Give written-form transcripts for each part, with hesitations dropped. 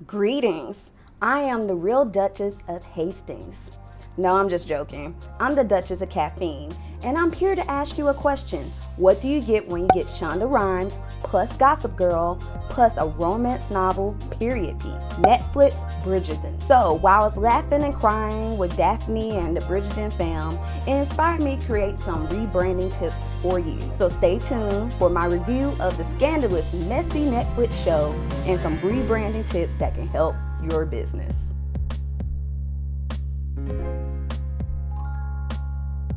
Greetings. I am the real Duchess of Hastings. No, I'm just joking. I'm the Duchess of Caffeine, and I'm here to ask you a question. What do you get when you get Shonda Rhimes, plus Gossip Girl, plus a romance novel period piece? Netflix Bridgerton. So, while I was laughing and crying with Daphne and the Bridgerton fam, it inspired me to create some rebranding tips for you. So stay tuned for my review of the scandalous, messy Netflix show and some rebranding tips that can help your business.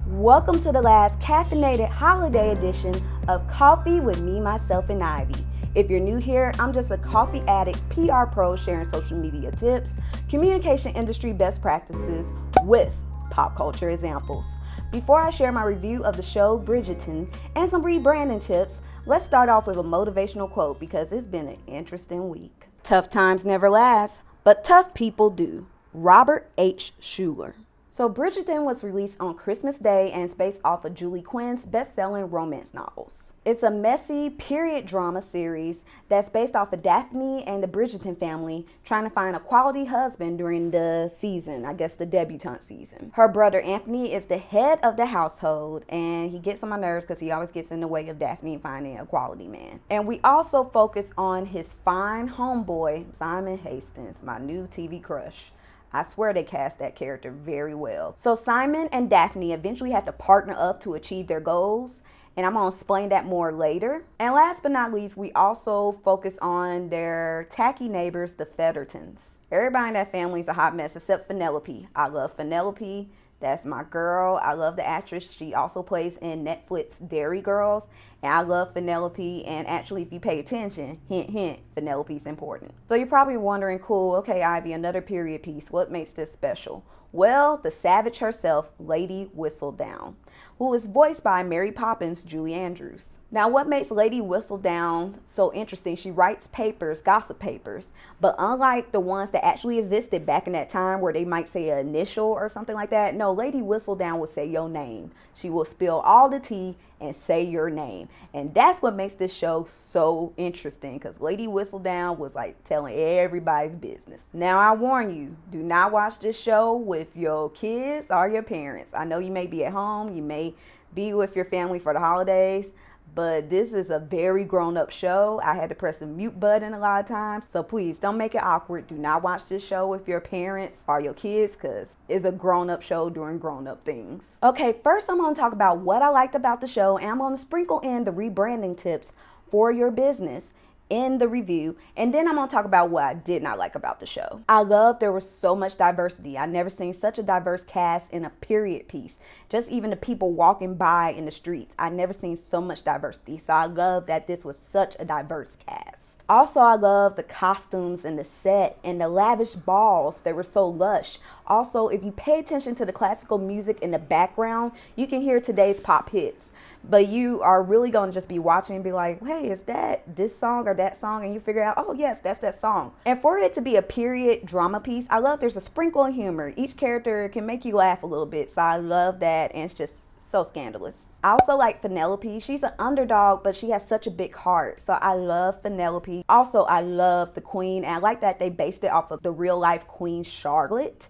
Welcome to the last caffeinated holiday edition of Coffee with Me, Myself, and Ivy. If you're new here, I'm just a coffee addict, PR pro sharing social media tips, communication industry best practices with pop culture examples. Before I share my review of the show Bridgerton and some rebranding tips, let's start off with a motivational quote because it's been an interesting week. Tough times never last, but tough people do. Robert H. Schuller. So Bridgerton was released on Christmas Day and it's based off of Julie Quinn's best-selling romance novels. It's a messy period drama series that's based off of Daphne and the Bridgerton family trying to find a quality husband during the season, I guess the debutante season. Her brother Anthony is the head of the household and he gets on my nerves because he always gets in the way of Daphne finding a quality man. And we also focus on his fine homeboy, Simon Hastings, my new TV crush. I swear they cast that character very well. So Simon and Daphne eventually have to partner up to achieve their goals, and I'm going to explain that more later. And last but not least, we also focus on their tacky neighbors, the Fettertons. Everybody in that family is a hot mess except Penelope. I love Penelope. That's my girl. I love the actress. She also plays in Netflix Dairy Girls. And I love Penelope. And actually, if you pay attention, hint, hint, Penelope's important. So you're probably wondering, cool, okay, Ivy, another period piece. What makes this special? Well, the savage herself, Lady Whistledown, who is voiced by Mary Poppins, Julie Andrews. Now, what makes Lady Whistledown so interesting, she writes papers, gossip papers, but unlike the ones that actually existed back in that time where they might say an initial or something like that, no, Lady Whistledown will say your name. She will spill all the tea and say your name. And that's what makes this show so interesting because Lady Whistledown was like telling everybody's business. Now, I warn you, do not watch this show with your kids or your parents. I know you may be at home, you may be with your family for the holidays, but this is a very grown-up show. I had to press the mute button a lot of times. So please don't make it awkward. Do not watch this show with your parents or your kids because it's a grown-up show doing grown-up things. Okay, first I'm going to talk about what I liked about the show, and I'm going to sprinkle in the rebranding tips for your business in the review, and then I'm going to talk about what I did not like about the show. I love there was so much diversity. I never seen such a diverse cast in a period piece. Just even the people walking by in the streets, I never seen so much diversity. So I love that this was such a diverse cast. Also, I love the costumes and the set and the lavish balls. They were so lush. Also, if you pay attention to the classical music in the background, you can hear today's pop hits. But you are really going to just be watching and be like, hey, is that this song or that song? And you figure out, oh, yes, that's that song. And for it to be a period drama piece, I love there's a sprinkle of humor. Each character can make you laugh a little bit. So I love that. And it's just so scandalous. I also like Penelope. She's an underdog, but she has such a big heart. So I love Penelope. Also, I love the Queen. And I like that they based it off of the real life Queen Charlotte.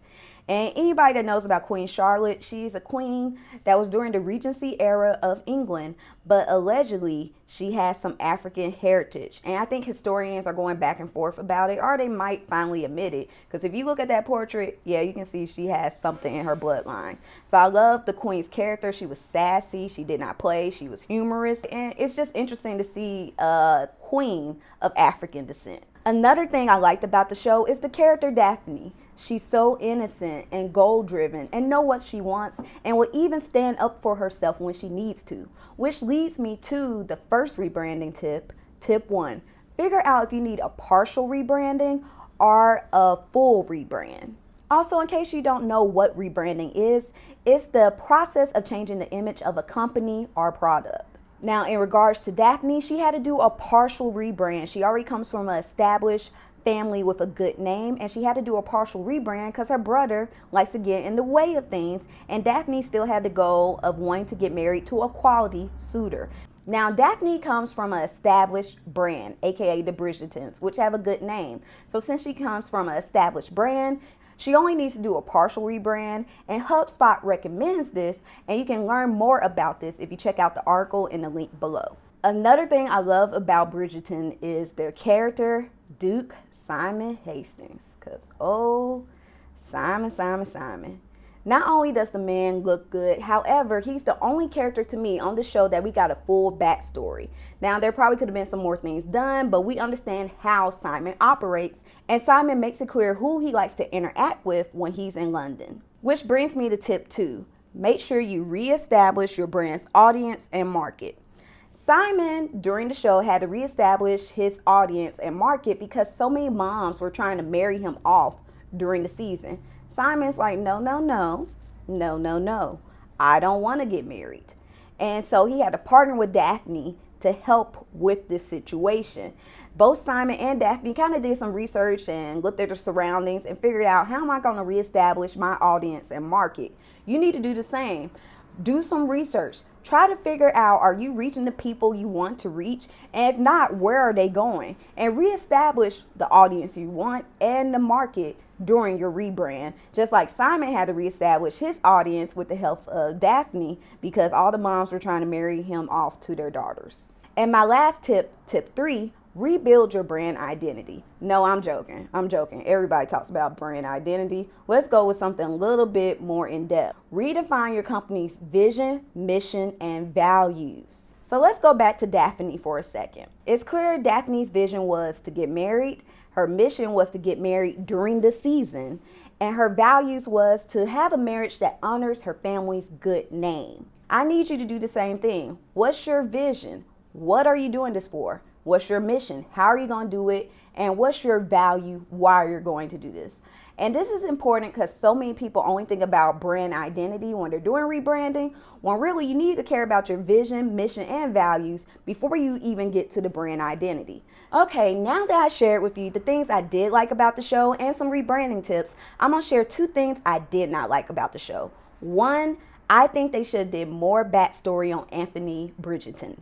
And anybody that knows about Queen Charlotte, she's a queen that was during the Regency era of England, but allegedly she has some African heritage. And I think historians are going back and forth about it, or they might finally admit it. Because if you look at that portrait, yeah, you can see she has something in her bloodline. So I love the Queen's character. She was sassy. She did not play. She was humorous. And it's just interesting to see a queen of African descent. Another thing I liked about the show is the character Daphne. She's so innocent and goal-driven and know what she wants and will even stand up for herself when she needs to. Which leads me to the first rebranding tip, tip 1. Figure out if you need a partial rebranding or a full rebrand. Also, in case you don't know what rebranding is, it's the process of changing the image of a company or product. Now, in regards to Daphne, she had to do a partial rebrand. She already comes from an established family with a good name, and she had to do a partial rebrand because her brother likes to get in the way of things, and Daphne still had the goal of wanting to get married to a quality suitor. Now, Daphne comes from an established brand, aka the Bridgertons, which have a good name. So since she comes from an established brand, she only needs to do a partial rebrand, and HubSpot recommends this, and you can learn more about this if you check out the article in the link below. Another thing I love about Bridgerton is their character, Duke Simon Hastings, because Simon. Not only does the man look good, however, he's the only character to me on the show that we got a full backstory. Now, there probably could have been some more things done, but we understand how Simon operates, and Simon makes it clear who he likes to interact with when he's in London. Which brings me to tip 2. Make sure you reestablish your brand's audience and market. Simon, during the show, had to reestablish his audience and market because so many moms were trying to marry him off during the season. Simon's like, no. I don't want to get married. And so he had to partner with Daphne to help with this situation. Both Simon and Daphne kind of did some research and looked at their surroundings and figured out, how am I going to reestablish my audience and market? You need to do the same. Do some research. Try to figure out, are you reaching the people you want to reach? And if not, where are they going? And reestablish the audience you want and the market during your rebrand. Just like Simon had to reestablish his audience with the help of Daphne because all the moms were trying to marry him off to their daughters. And my last tip, tip 3, rebuild your brand identity. No, I'm joking. Everybody talks about brand identity. Let's go with something a little bit more in depth. Redefine your company's vision, mission, and values. So let's go back to Daphne for a second. It's clear Daphne's vision was to get married. Her mission was to get married during the season. And her values was to have a marriage that honors her family's good name. I need you to do the same thing. What's your vision? What are you doing this for? What's your mission? How are you going to do it? And what's your value? Why you're going to do this? And this is important because so many people only think about brand identity when they're doing rebranding, when really you need to care about your vision, mission, and values before you even get to the brand identity. Okay, now that I shared with you the things I did like about the show and some rebranding tips, I'm going to share 2 things I did not like about the show. 1, I think they should have did more backstory on Anthony Bridgerton.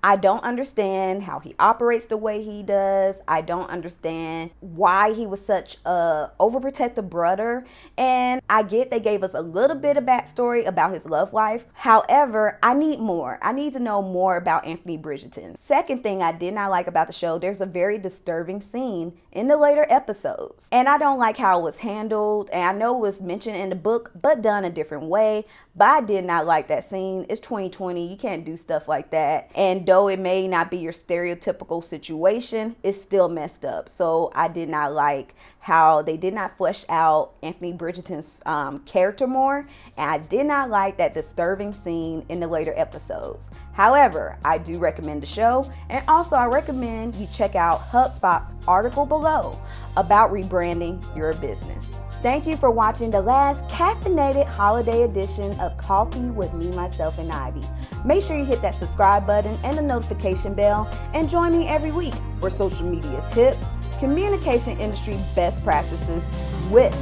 I don't understand how he operates the way he does. I don't understand why he was such a overprotective brother. And I get they gave us a little bit of backstory about his love life. However, I need more. I need to know more about Anthony Bridgerton. Second thing I did not like about the show, there's a very disturbing scene in the later episodes. And I don't like how it was handled. And I know it was mentioned in the book, but done a different way. But I did not like that scene. It's 2020. You can't do stuff like that. And though it may not be your stereotypical situation, it's still messed up. So I did not like how they did not flesh out Anthony Bridgerton's character more. And I did not like that disturbing scene in the later episodes. However, I do recommend the show. And also I recommend you check out HubSpot's article below about rebranding your business. Thank you for watching the last caffeinated holiday edition of Coffee with Me, Myself, and Ivy. Make sure you hit that subscribe button and the notification bell and join me every week for social media tips, communication industry best practices with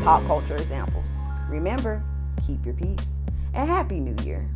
pop culture examples. Remember, keep your peace and Happy New Year.